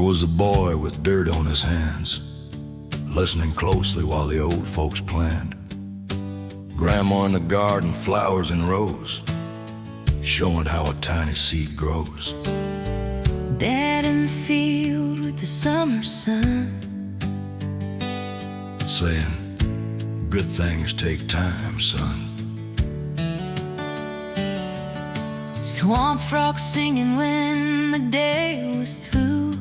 was a boy with dirt on his hands, listening closely while the old folks planned. Grandma in the garden, flowers in rows, showing how a tiny seed grows. Dad in the field with the summer sun, saying, good things take time, son. swamp frogs singing when the day was through,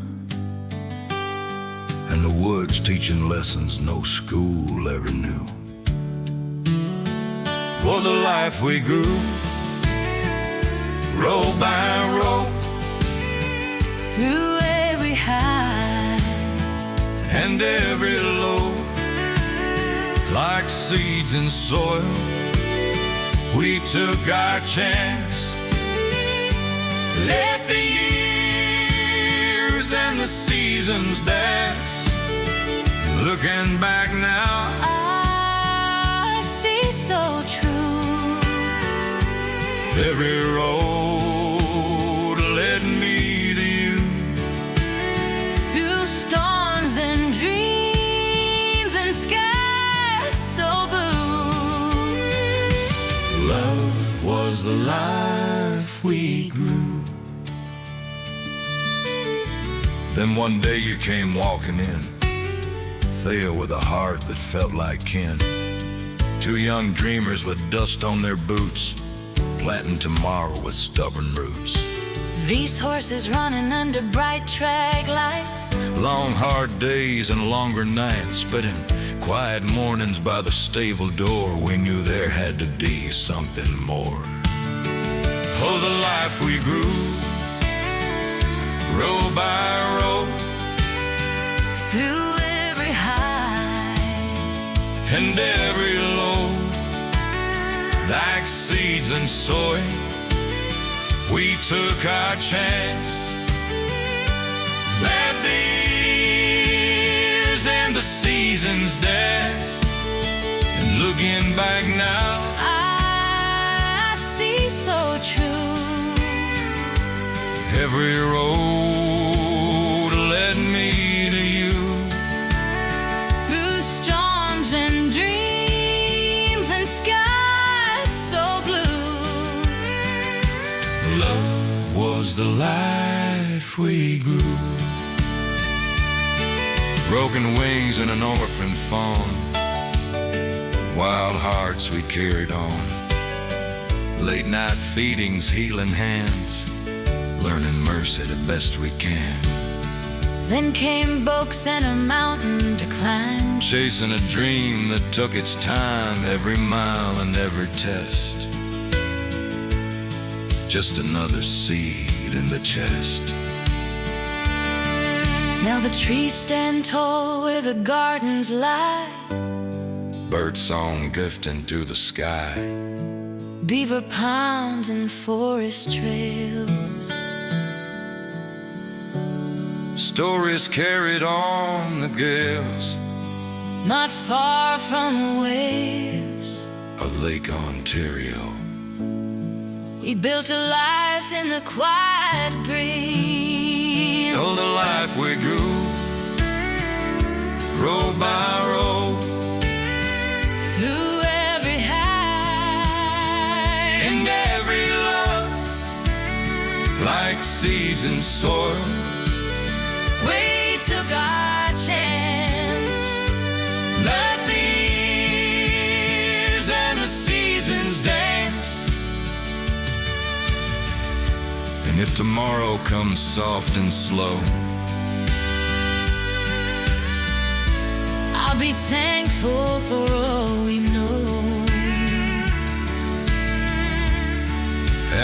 and the woods teaching lessons no school ever knew. For the life we grew, row by row, through every high and every low, like seeds in soil, we took our chance. Let the years and the seasons dance. Looking back now, I see so true. every road led me to you. Through storms and dreams and skies so blue, Love was the life we grew. Then one day you came walking in, Thea with a heart that felt like kin. Two young dreamers with dust on their boots, planting tomorrow with stubborn roots. racehorses running under bright track lights, Long hard days and longer nights, spending quiet mornings by the stable door. We knew there had to be something more. Oh, the life we grew, row by row, through every high and every low, like seeds in soil, we took our chance. Let the years and the seasons dance. And looking back now, I see so true. every road led me to you. Through storms and dreams and skies so blue, Love was the life we grew. Broken wings and an orphaned fawn, wild hearts we carried on. Late night feedings, healing hands, learning mercy the best we can. then came books and a mountain to climb, Chasing a dream that took its time, every mile and every test. Just another seed in the chest. now the trees stand tall where the gardens lie, Birdsong drifting through the sky, beaver ponds and forest trails, stories carried on the gales not far from the waves. of Lake Ontario. We built a life in the quiet breeze. Oh, the life we grew, row by row, Through every high and every low, like seeds in soil, we took our chance. let the years and the seasons dance. And if tomorrow comes soft and slow, I'll be thankful for all we know.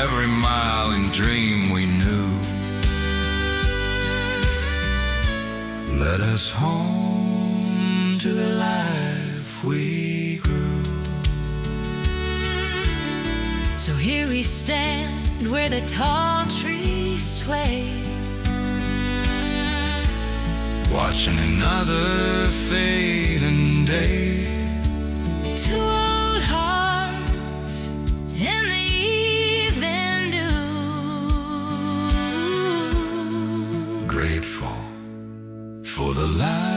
every mile and dream we knew, led us home to the life we grew. So here we stand where the tall trees sway, Watching another fading day. two old hearts in the evening dew, Grateful for the life